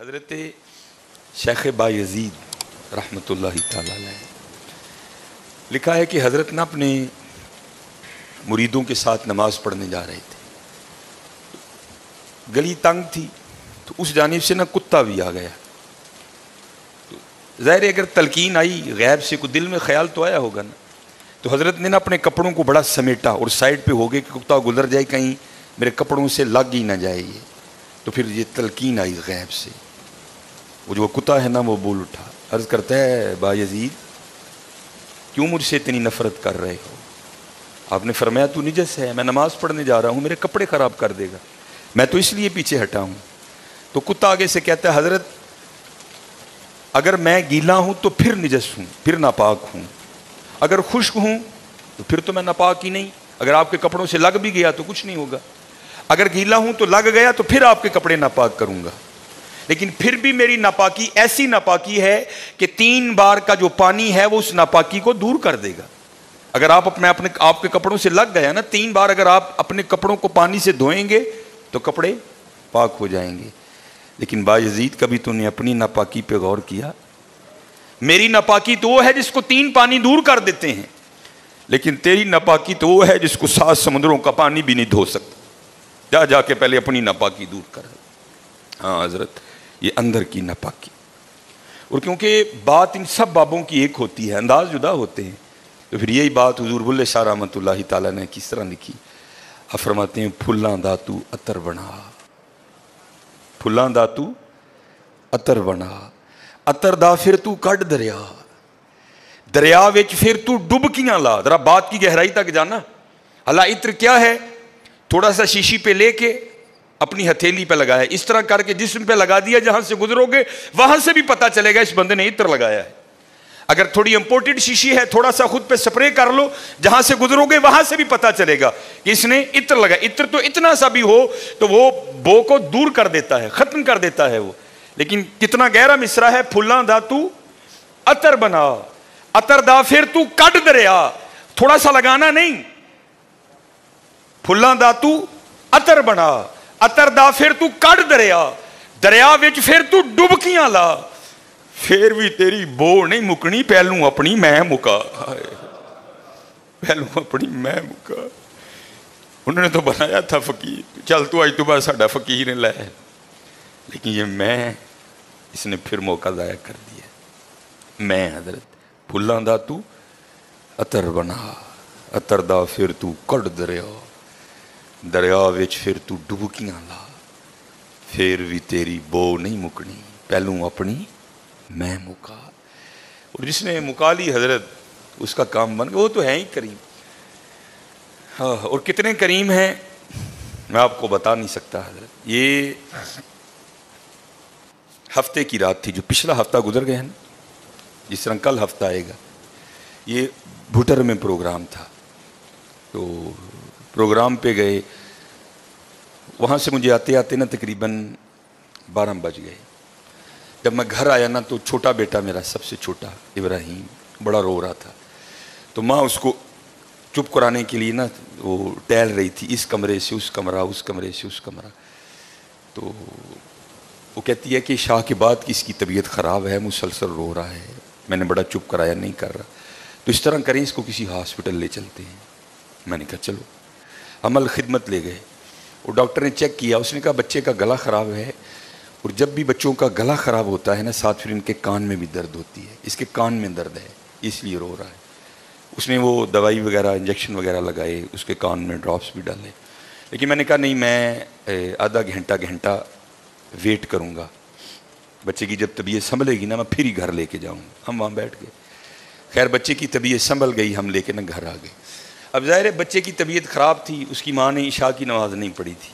حضرت شیخ بایزید رحمتُ اللہ تعالیٰ علیہ لکھا ہے کہ حضرت نے اپنے مریدوں کے ساتھ نماز پڑھنے جا رہے تھے. گلی تنگ تھی تو اس جانب سے نہ کتا بھی آ گیا. ظاہر ہے اگر تلقین آئی غیب سے کوئی دل میں خیال تو آیا ہوگا نا, تو حضرت نے نا اپنے کپڑوں کو بڑا سمیٹا اور سائڈ پہ ہو گئے کہ کتا گزر جائے کہیں میرے کپڑوں سے لگ ہی نہ جائے یہ. تو پھر یہ تلقین آئی غیب سے, وہ جو کتا ہے نا وہ بول اٹھا, عرض کرتا ہے بایزید کیوں مجھ سے اتنی نفرت کر رہے ہو؟ آپ نے فرمایا تو نجس ہے, میں نماز پڑھنے جا رہا ہوں, میرے کپڑے خراب کر دے گا, میں تو اس لیے پیچھے ہٹا ہوں. تو کتا آگے سے کہتا ہے حضرت اگر میں گیلا ہوں تو پھر نجس ہوں, پھر ناپاک ہوں, اگر خشک ہوں تو پھر تو میں ناپاک ہی نہیں, اگر آپ کے کپڑوں سے لگ بھی گیا تو کچھ نہیں ہوگا, اگر گیلا ہوں تو لگ گیا تو پھر آپ کے کپڑے ناپاک کروں گا, لیکن پھر بھی میری ناپاکی ایسی ناپاکی ہے کہ 3 بار کا جو پانی ہے وہ اس ناپاکی کو دور کر دے گا. اگر آپ کے کپڑوں سے لگ گیا نا 3 بار, اگر آپ اپنے کپڑوں کو پانی سے دھوئیں گے تو کپڑے پاک ہو جائیں گے. لیکن بایزید کبھی تو نے اپنی ناپاکی پہ غور کیا؟ میری ناپاکی تو وہ ہے جس کو 3 پانی دور کر دیتے ہیں, لیکن تیری ناپاکی تو وہ ہے جس کو 7 سمندروں کا پانی بھی نہیں دھو سکتا. جا کے پہلے اپنی ناپاکی دور کر. ہاں حضرت یہ اندر کی ناپاکی, اور کیونکہ بات ان سب بابوں کی ایک ہوتی ہے, انداز جدا ہوتے ہیں, تو پھر یہی بات حضور بلے شاہ رحمۃ اللہ تعالیٰ نے کس طرح لکھی. آپ فرماتے ہیں پھلاں دا تو عطر بنا, پھلاں دا تو عطر بنا, عطر دا پھر تو کڈ دریا, دریا وچ پھر تو ڈبکیاں لا. ذرا بات کی گہرائی تک جانا. اللہ عطر کیا ہے؟ تھوڑا سا شیشی پہ لے کے اپنی ہتھیلی پہ لگایا, اس طرح کر کے جسم پہ لگا دیا, جہاں سے گزرو گے وہاں سے بھی پتہ چلے گا اس بندے نے عطر لگایا ہے. اگر تھوڑی امپورٹڈ شیشی ہے تھوڑا سا خود پہ سپرے کر لو, جہاں سے گزرو گے وہاں سے بھی پتہ چلے گا کہ اس نے عطر لگایا. عطر تو اتنا سا بھی ہو تو وہ بو کو دور کر دیتا ہے, ختم کر دیتا ہے وہ. لیکن کتنا گہرا مصرع ہے, پھلاں دا تو عطر بنا, عطر دا پھر تو کڈ دریا. تھوڑا سا لگانا نہیں, پھلاں دا تو عطر بنا, عطر دا پھر تو کڈ دریا, دریا وچ پھر تو ڈبکیاں لا, پھر بھی تیری بو نہیں مکنی, پہلوں اپنی میں مکا, پہلوں اپنی میں مکا. انہوں نے تو بنایا تھا فقیر, چل تو آج تو بعد ساڈا فقیر لے, لیکن یہ میں اس نے پھر موقع ضائع کر دیا. میں حضرت پھلاں دا تو عطر بنا, عطر دا پھر تو کڈ دریا, دریا وچ پھر تو ڈبکیاں لا, پھر بھی تیری بو نہیں مکنی, پہلوں اپنی میں مکا. اور جس نے مکا لی حضرت اس کا کام بن گیا, وہ تو ہے ہی کریم. ہاں, اور کتنے کریم ہیں میں آپ کو بتا نہیں سکتا حضرت. یہ ہفتے کی رات تھی, جو پچھلا ہفتہ گزر گیا ہے نا, جس طرح کل ہفتہ آئے گا, یہ بھٹر میں پروگرام تھا. تو پروگرام پہ گئے, وہاں سے مجھے آتے آتے نا تقریباً 12 بج گئے. جب میں گھر آیا نا تو چھوٹا بیٹا میرا, سب سے چھوٹا ابراہیم, بڑا رو رہا تھا. تو ماں اس کو چپ کرانے کے لیے نا وہ ٹہل رہی تھی, اس کمرے سے اس کمرہ, اس کمرے سے اس کمرہ. تو وہ کہتی ہے کہ شاہ کے بعد کی اس کی طبیعت خراب ہے, مسلسل رو رہا ہے, میں نے بڑا چپ کرایا, نہیں کر رہا, تو اس طرح کریں اس کو کسی ہاسپٹل لے چلتے ہیں. میں نے کہا چلو. عمل خدمت لے گئے, اور ڈاکٹر نے چیک کیا, اس نے کہا بچے کا گلا خراب ہے, اور جب بھی بچوں کا گلا خراب ہوتا ہے نا ساتھ پھر ان کے کان میں بھی درد ہوتی ہے, اس کے کان میں درد ہے اس لیے رو رہا ہے. اس نے وہ دوائی وغیرہ انجیکشن وغیرہ لگائے, اس کے کان میں ڈراپس بھی ڈالے. لیکن میں نے کہا نہیں, میں آدھا گھنٹہ ویٹ کروں گا, بچے کی جب طبیعت سنبھلے گی نا میں پھر ہی گھر لے کے جاؤں گا. ہم وہاں بیٹھ گئے. خیر بچے کی طبیعت سنبھل گئی, ہم لے کے نا گھر آ گئے. اب ظاہر ہے بچے کی طبیعت خراب تھی, اس کی ماں نے عشاء کی نماز نہیں پڑھی تھی,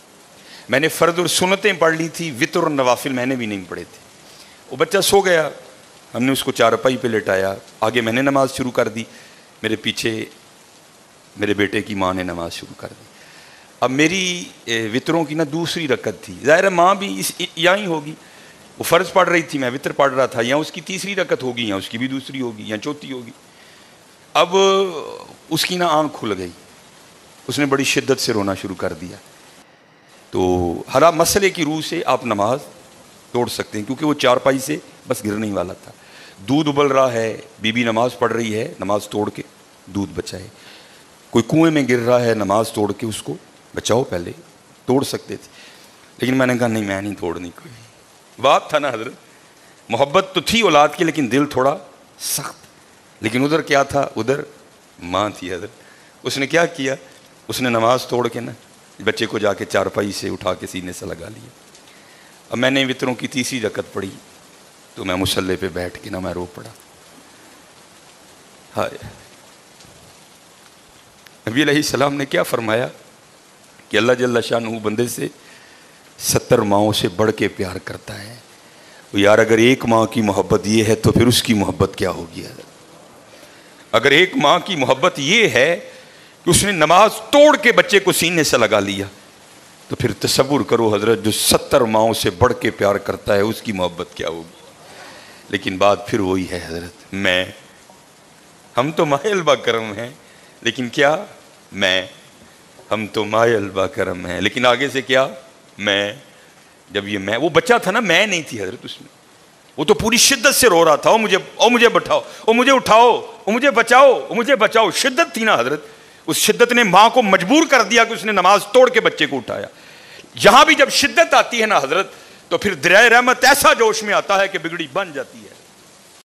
میں نے فرض اور سنتیں پڑھ لی تھی, وتر اور نوافل میں نے بھی نہیں پڑھے تھے. وہ بچہ سو گیا, ہم نے اس کو چارپائی پہ لٹایا, آگے میں نے نماز شروع کر دی, میرے پیچھے میرے بیٹے کی ماں نے نماز شروع کر دی. اب میری وتروں کی نا دوسری رکعت تھی, ظاہر ہے ماں بھی یہاں ہی ہوگی, وہ فرض پڑھ رہی تھی, میں وتر پڑھ رہا تھا, یا اس کی تیسری رکعت ہوگی, یا اس کی بھی دوسری ہوگی, یا چوتھی ہوگی. اب اس کی نا آنکھ کھل گئی, اس نے بڑی شدت سے رونا شروع کر دیا. تو ہر مسئلے کی روح سے آپ نماز توڑ سکتے ہیں، کیونکہ وہ چارپائی سے بس گرنے ہی والا تھا. دودھ ابل رہا ہے، بی نماز پڑھ رہی ہے، نماز توڑ کے دودھ بچائے. کوئی کنویں میں گر رہا ہے، نماز توڑ کے اس کو بچاؤ. پہلے توڑ سکتے تھے، لیکن میں نے کہا نہیں، میں نہیں توڑنی. کوئی بات تھا نا حضرت، محبت تو تھی اولاد کی لیکن دل تھوڑا سخت. لیکن ادھر کیا تھا؟ ادھر ماں تھی حضرت. اس نے کیا کیا؟ اس نے نماز توڑ کے نا بچے کو جا کے چارپائی سے اٹھا کے سینے سے لگا لیا. اب میں نے وطروں کی تیسری رکعت پڑھی تو میں مصلی پہ بیٹھ کے نا میں رو پڑا. ہائے، نبی علیہ السلام نے کیا فرمایا کہ اللہ جل شانہ بندے سے 70 ماؤں سے بڑھ کے پیار کرتا ہے. یار اگر ایک ماں کی محبت یہ ہے تو پھر اس کی محبت کیا ہوگی حضرت؟ اگر ایک ماں کی محبت یہ ہے کہ اس نے نماز توڑ کے بچے کو سینے سے لگا لیا، تو پھر تصور کرو حضرت جو 70 ماؤں سے بڑھ کے پیار کرتا ہے اس کی محبت کیا ہوگی. لیکن بات پھر وہی ہے حضرت، ہم تو مائے البا کرم ہیں، لیکن کیا ہم تو مائے البا کرم ہیں، لیکن آگے سے کیا؟ جب یہ وہ بچہ تھا نا، میں نہیں تھی حضرت اس میں. وہ تو پوری شدت سے رو رہا تھا، مجھے بٹھاؤ، مجھے اٹھاؤ، مجھے بچاؤ، مجھے بچاؤ. شدت تھی نا حضرت، اس شدت نے ماں کو مجبور کر دیا کہ اس نے نماز توڑ کے بچے کو اٹھایا. یہاں بھی جب شدت آتی ہے نا حضرت، تو پھر دریائے رحمت ایسا جوش میں آتا ہے کہ بگڑی بن جاتی ہے.